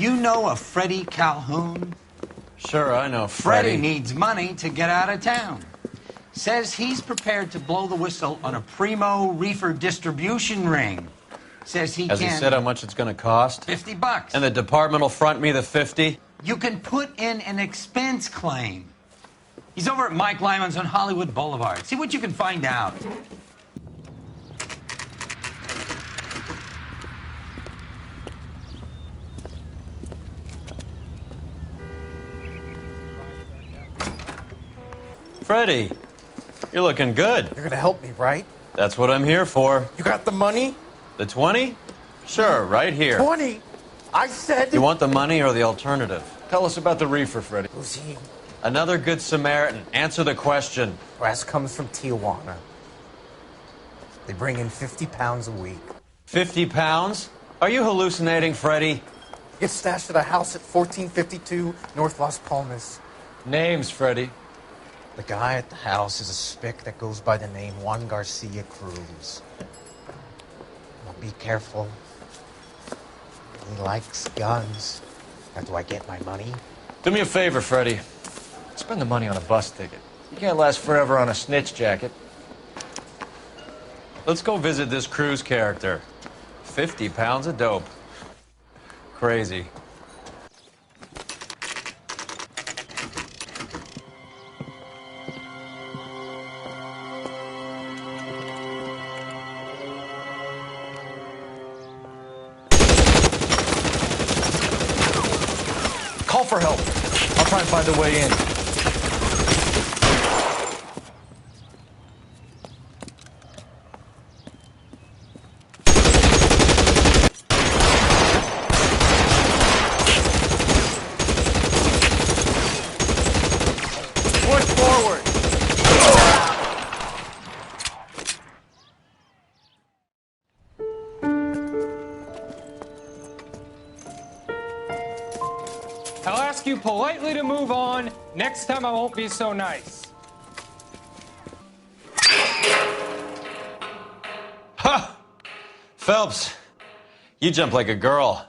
You know a Freddie Calhoun? Sure, I know Freddie needs money to get out of town. Says he's prepared to blow the whistle on a primo reefer distribution ring. Says he Has can... he said how much it's going to cost? $50. And the department will front me the 50? You can put in an expense claim. He's over at Mike Lyman's on Hollywood Boulevard. See what you can find out. Freddie, you're looking good. You're gonna help me, right? That's what I'm here for. You got the money? The 20? Sure, right here. 20? I said... You want the money or the alternative? Tell us about the reefer, Freddie. Who's he? Another good Samaritan. Answer the question. Brass comes from Tijuana. They bring in 50 pounds a week. 50 pounds? Are you hallucinating, Freddie? Gets stashed at a house at 1452 North Las Palmas. Names, Freddie. The guy at the house is a spick that goes by the name Juan Garcia Cruz. Now be careful. He likes guns. Now do I get my money? Do me a favor, Freddie. Spend the money on a bus ticket. You can't last forever on a snitch jacket. Let's go visit this Cruz character. 50 pounds of dope. Crazy. Call for help. I'll try and find a way in. Push forward. I'll ask you politely to move on. Next time I won't be so nice. Ha! Phelps, you jump like a girl.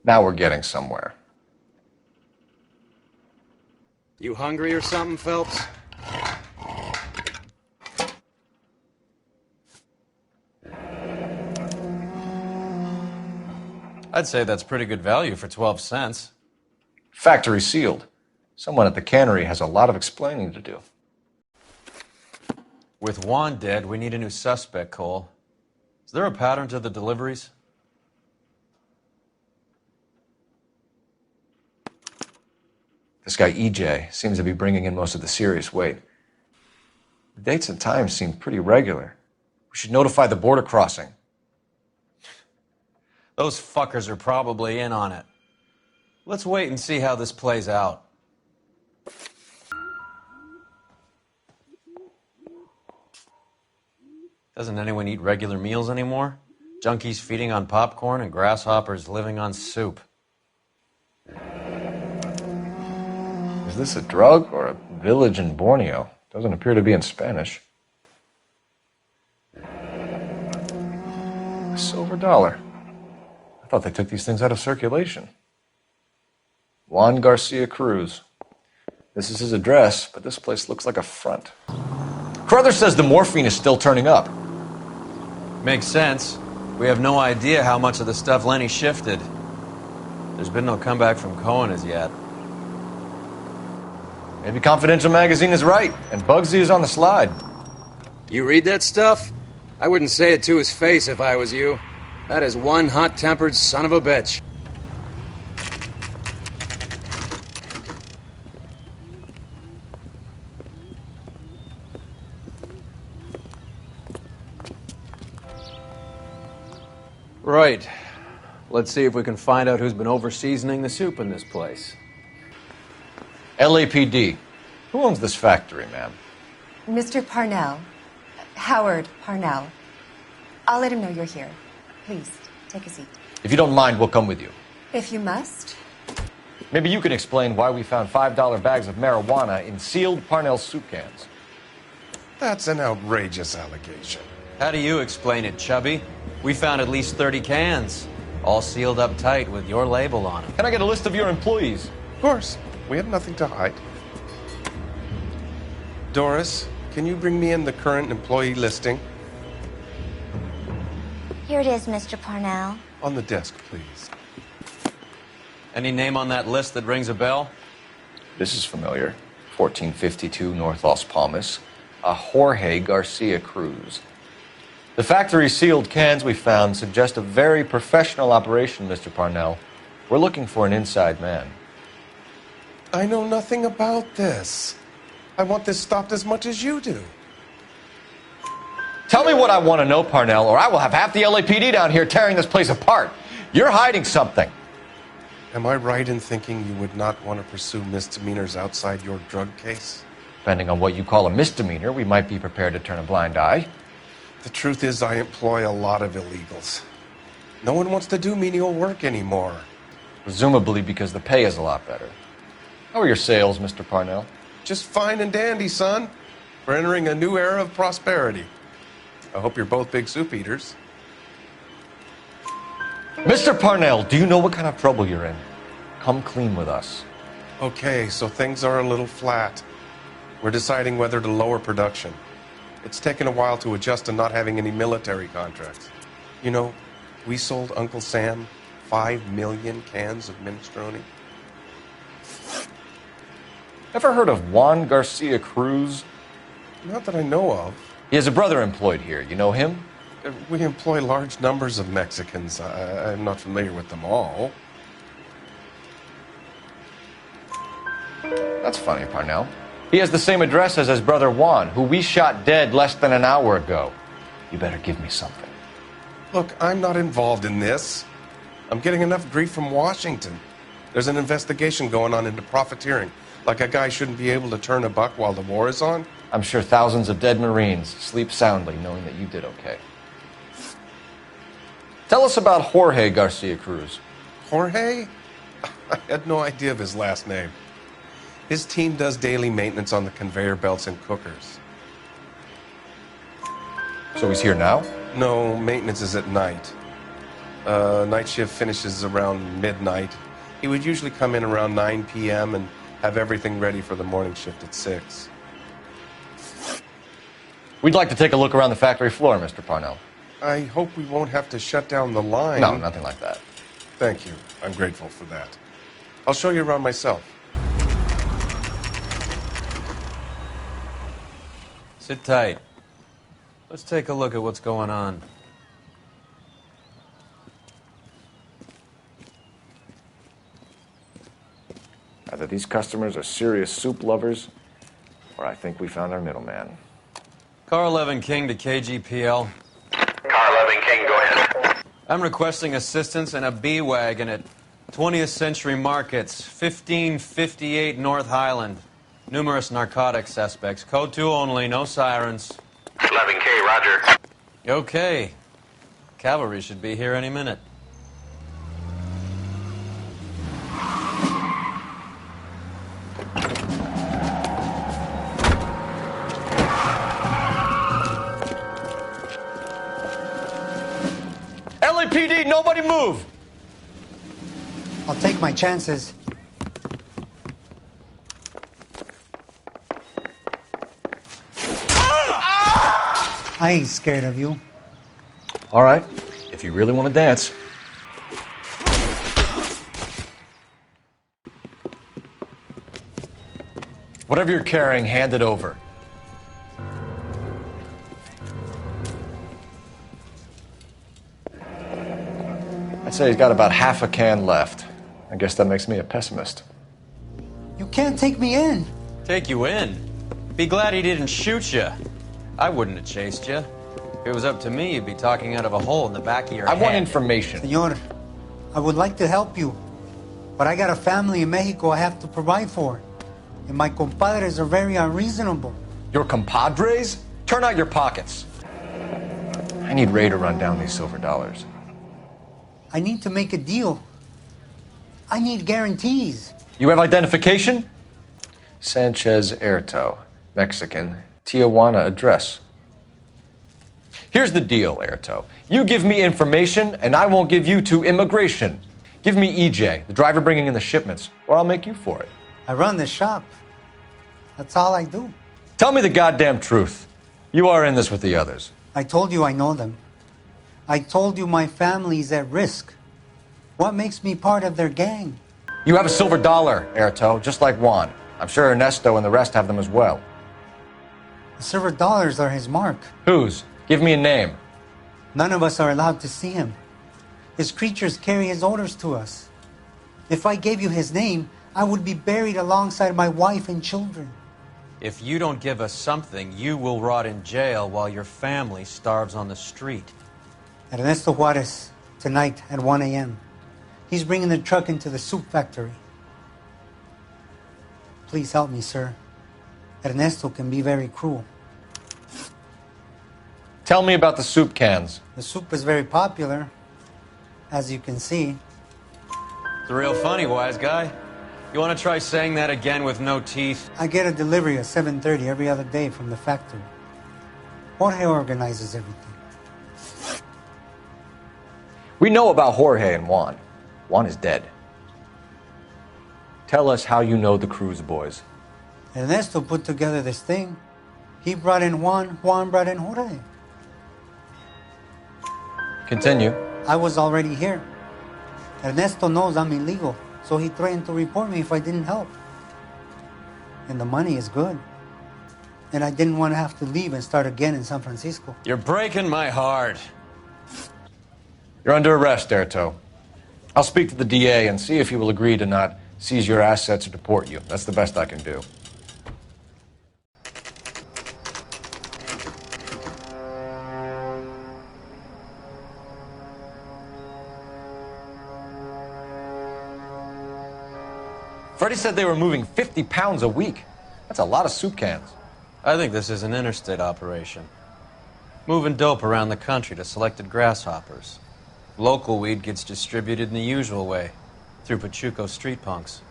Now we're getting somewhere. You hungry or something, Phelps? I'd say that's pretty good value for 12 cents. Factory sealed. Someone at the cannery has a lot of explaining to do. With Juan dead, we need a new suspect, Cole. Is there a pattern to the deliveries? This guy EJ seems to be bringing in most of the serious weight. The dates and times seem pretty regular. We should notify the border crossing. Those fuckers are probably in on it. Let's wait and see how this plays out. Doesn't anyone eat regular meals anymore? Junkies feeding on popcorn and grasshoppers living on soup. Is this a drug or a village in Borneo? Doesn't appear to be in Spanish. A silver dollar. I thought they took these things out of circulation. Juan Garcia Cruz. This is his address, but this place looks like a front. Carruthers says the morphine is still turning up. Makes sense. We have no idea how much of the stuff Lenny shifted. There's been no comeback from Cohen as yet. Maybe Confidential Magazine is right, and Bugsy is on the slide. You read that stuff? I wouldn't say it to his face if I was you. That is one hot-tempered son of a bitch. Right. Let's see if we can find out who's been over-seasoning the soup in this place. LAPD. Who owns this factory, ma'am? Mr. Parnell. Howard Parnell. I'll let him know you're here. Please, take a seat. If you don't mind, we'll come with you. If you must. Maybe you can explain why we found $5 bags of marijuana in sealed Parnell soup cans. That's an outrageous allegation. How do you explain it, Chubby? We found at least 30 cans, all sealed up tight with your label on them. Can I get a list of your employees? Of course, we have nothing to hide. Doris, can you bring me in the current employee listing? Here it is, Mr. Parnell. On the desk, please. Any name on that list that rings a bell? This is familiar. 1452 North Las Palmas. A Jorge Garcia Cruz. The factory sealed cans we found suggest a very professional operation, Mr. Parnell. We're looking for an inside man. I know nothing about this. I want this stopped as much as you do. Tell me what I want to know, Parnell, or I will have half the LAPD down here tearing this place apart. You're hiding something. Am I right in thinking you would not want to pursue misdemeanors outside your drug case? Depending on what you call a misdemeanor, we might be prepared to turn a blind eye. The truth is, I employ a lot of illegals. No one wants to do menial work anymore. Presumably because the pay is a lot better. How are your sales, Mr. Parnell? Just fine and dandy, son. We're entering a new era of prosperity. I hope you're both big soup eaters. Mr. Parnell, do you know what kind of trouble you're in? Come clean with us. Okay, so things are a little flat. We're deciding whether to lower production. It's taken a while to adjust to not having any military contracts. You know, we sold Uncle Sam 5 million cans of minestrone. Ever heard of Juan Garcia Cruz? Not that I know of. He has a brother employed here. You know him? We employ large numbers of Mexicans. I'm not familiar with them all. That's funny, Parnell. He has the same address as his brother Juan, who we shot dead less than an hour ago. You better give me something. Look, I'm not involved in this. I'm getting enough grief from Washington. There's an investigation going on into profiteering. Like a guy shouldn't be able to turn a buck while the war is on. I'm sure thousands of dead Marines sleep soundly knowing that you did okay. Tell us about Jorge Garcia Cruz. Jorge? I had no idea of his last name. His team does daily maintenance on the conveyor belts and cookers. So he's here now? No, maintenance is at night. Night shift finishes around midnight. He would usually come in around 9 p.m. and have everything ready for the morning shift at 6. We'd like to take a look around the factory floor, Mr. Parnell. I hope we won't have to shut down the line. No, nothing like that. Thank you. I'm grateful for that. I'll show you around myself. Sit tight. Let's take a look at what's going on. Either these customers are serious soup lovers, or I think we found our middleman. Car 11 King to KGPL. Car 11 King, go ahead. I'm requesting assistance in a B-Wagon at 20th Century Markets, 1558 North Highland. Numerous narcotic suspects. Code 2 only, no sirens. 11K, roger. Okay. Cavalry should be here any minute. LAPD, nobody move! I'll take my chances. I ain't scared of you. All right, if you really want to dance. Whatever you're carrying, hand it over. I'd say he's got about half a can left. I guess that makes me a pessimist. You can't take me in. Take you in? Be glad he didn't shoot you. I wouldn't have chased you. If it was up to me, you'd be talking out of a hole in the back of your head. I want information. Senor, I would like to help you, but I got a family in Mexico I have to provide for. And my compadres are very unreasonable. Your compadres? Turn out your pockets. I need Ray to run down these silver dollars. I need to make a deal. I need guarantees. You have identification? Sanchez Erto, Mexican, Tijuana address. Here's the deal, Airto. You give me information, and I won't give you to immigration. Give me EJ, the driver bringing in the shipments, or I'll make you for it. I run the shop. That's all I do. Tell me the goddamn truth. You are in this with the others. I told you I know them. I told you my family's at risk. What makes me part of their gang? You have a silver dollar, Airto, just like Juan. I'm sure Ernesto and the rest have them as well. The silver dollars are his mark. Whose? Give me a name. None of us are allowed to see him. His creatures carry his orders to us. If I gave you his name, I would be buried alongside my wife and children. If you don't give us something, you will rot in jail while your family starves on the street. Ernesto Juarez, tonight at 1 a.m. He's bringing the truck into the soup factory. Please help me, sir. Ernesto can be very cruel. Tell me about the soup cans. The soup is very popular, as you can see. It's real funny, wise guy. You want to try saying that again with no teeth? I get a delivery at 7:30 every other day from the factory. Jorge organizes everything. We know about Jorge and Juan. Juan is dead. Tell us how you know the Cruz boys. Ernesto put together this thing. He brought in Juan, Juan brought in Jorge. Continue. I was already here. Ernesto knows I'm illegal, so he threatened to report me if I didn't help. And the money is good. And I didn't want to have to leave and start again in San Francisco. You're breaking my heart. You're under arrest, Airto. I'll speak to the DA and see if he will agree to not seize your assets or deport you. That's the best I can do. Freddie said they were moving 50 pounds a week. That's a lot of soup cans. I think this is an interstate operation. Moving dope around the country to selected grasshoppers. Local weed gets distributed in the usual way, through Pachuco street punks.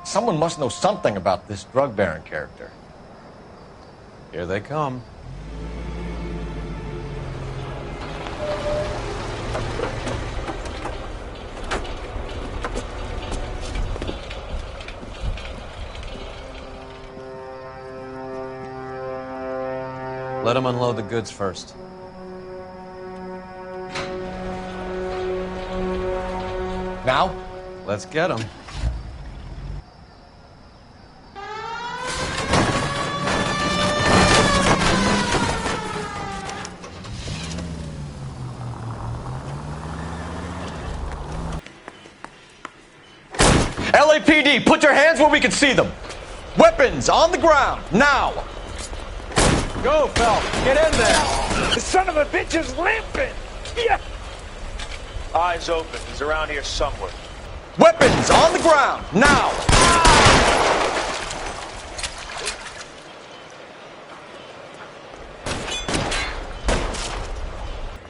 Someone must know something about this drug baron character. Here they come. Let them unload the goods first. Now? Let's get them. LAPD, put your hands where we can see them. Weapons on the ground, now. Go, Phelps. Get in there. The son of a bitch is limping. Yeah. Eyes open. He's around here somewhere. Weapons on the ground, now.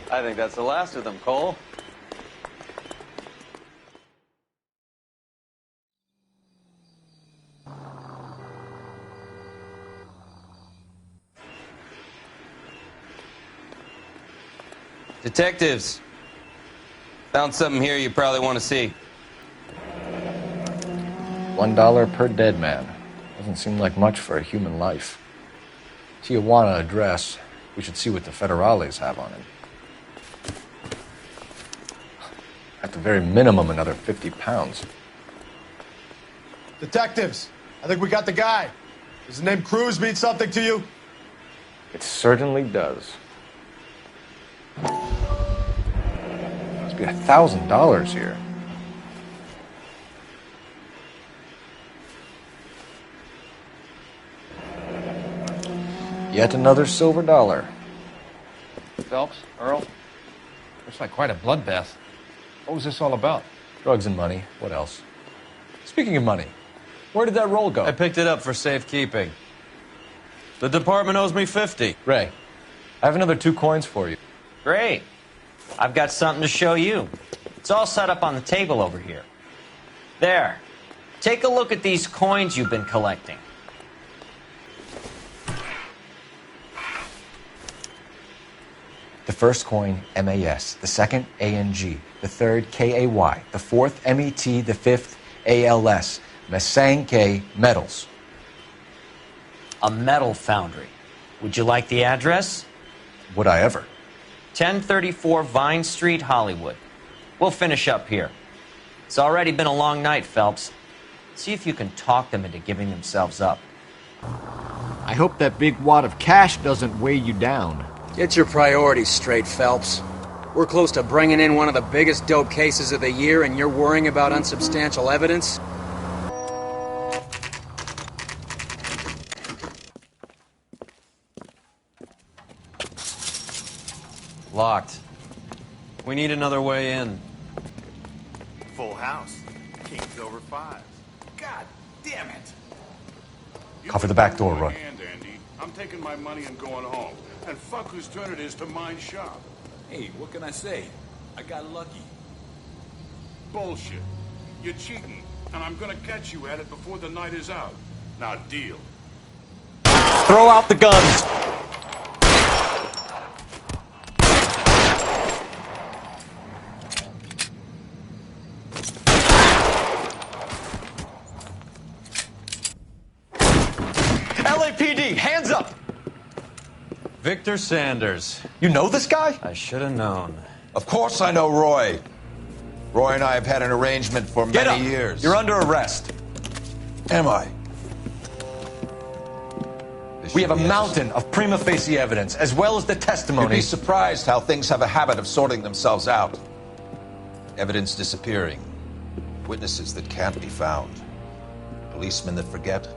I think that's the last of them, Cole. Detectives, found something here you probably want to see. $1 per dead man. Doesn't seem like much for a human life. Tijuana address. We should see what the federales have on it. At the very minimum, another 50 pounds. Detectives, I think we got the guy. Does the name Cruz mean something to you? It certainly does. Must be $1,000 here. Yet another silver dollar. Phelps, Earl, looks like quite a bloodbath. What was this all about? Drugs and money. What else? Speaking of money, where did that roll go? I picked it up for safekeeping. The department owes me 50. Ray, I have another 2 coins for you. Great. I've got something to show you. It's all set up on the table over here. There. Take a look at these coins you've been collecting. first coin, MAS. The second, ANG. The third, KAY. The fourth, MET. The fifth, ALS. Masanke Metals. A metal foundry. Would you like the address? Would I ever? 1034 Vine Street, Hollywood. We'll finish up here. It's already been a long night, Phelps. See if you can talk them into giving themselves up. I hope that big wad of cash doesn't weigh you down. Get your priorities straight, Phelps. We're close to bringing in one of the biggest dope cases of the year, and you're worrying about unsubstantial evidence? Locked. We need another way in. Full house. King's over 5. God damn it! Cover the back door, Roy. Hand, Andy. I'm taking my money and going home. And fuck whose turn it is to mind shop. Hey, what can I say? I got lucky. Bullshit. You're cheating, and I'm gonna catch you at it before the night is out. Now deal. Throw out the guns! LAPD, hands up! Victor Sanders. You know this guy? I should have known. Of course I know Roy. Roy and I have had an arrangement for many years. You're under arrest. Am I? We have a mountain of prima facie evidence, as well as the testimony. You'd be surprised how things have a habit of sorting themselves out. Evidence disappearing. Witnesses that can't be found. Policemen that forget.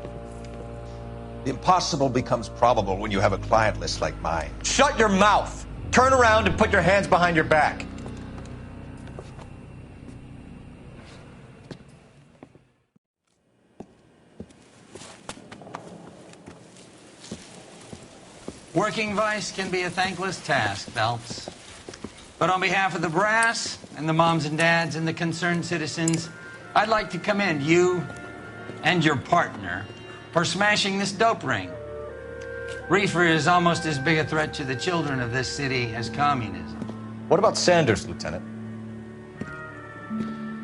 The impossible becomes probable when you have a client list like mine. Shut your mouth! Turn around and put your hands behind your back. Working vice can be a thankless task, Phelps. But on behalf of the brass and the moms and dads and the concerned citizens, I'd like to commend you and your partner for smashing this dope ring. Reefer is almost as big a threat to the children of this city as communism. What about Sanders, Lieutenant?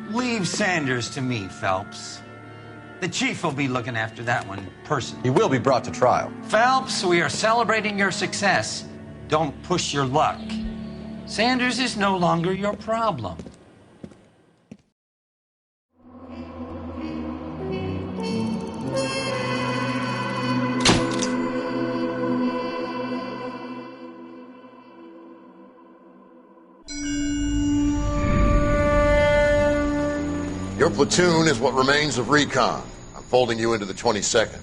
Leave Sanders to me, Phelps. The chief will be looking after that one personally. He will be brought to trial. Phelps, we are celebrating your success. Don't push your luck. Sanders is no longer your problem. Your platoon is what remains of recon. I'm folding you into the 22nd.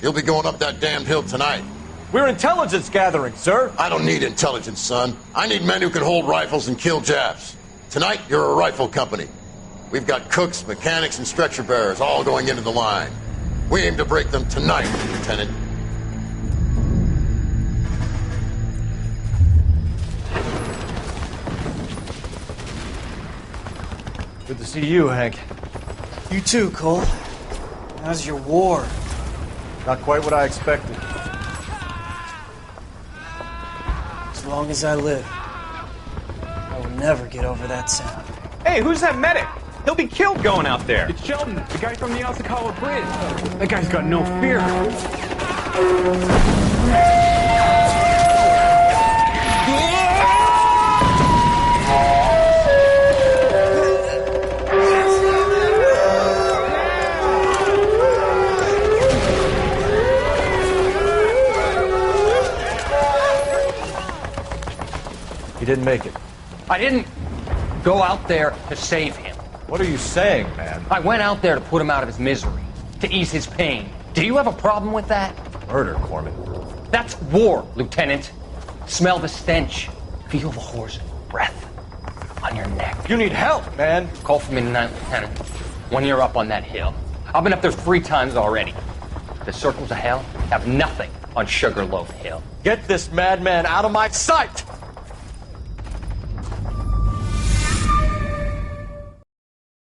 You'll be going up that damned hill tonight. We're intelligence gathering, sir. I don't need intelligence, son. I need men who can hold rifles and kill Japs. Tonight, you're a rifle company. We've got cooks, mechanics, and stretcher bearers all going into the line. We aim to break them tonight, Lieutenant. Good to see you, Hank. You too, Cole. How's your war? Not quite what I expected. As long as I live, I will never get over that sound. Hey, who's that medic? He'll be killed going out there. It's Sheldon, the guy from the Osakawa Bridge. That guy's got no fear. He didn't make it. I didn't go out there to save him. What are you saying, man? I went out there to put him out of his misery, to ease his pain. Do you have a problem with that? Murder, Corman. That's war, Lieutenant. Smell the stench. Feel the horse's breath on your neck. You need help, man. Call for me tonight, Lieutenant. When you're up on that hill. I've been up there 3 times already. The circles of hell have nothing on Sugarloaf Hill. Get this madman out of my sight!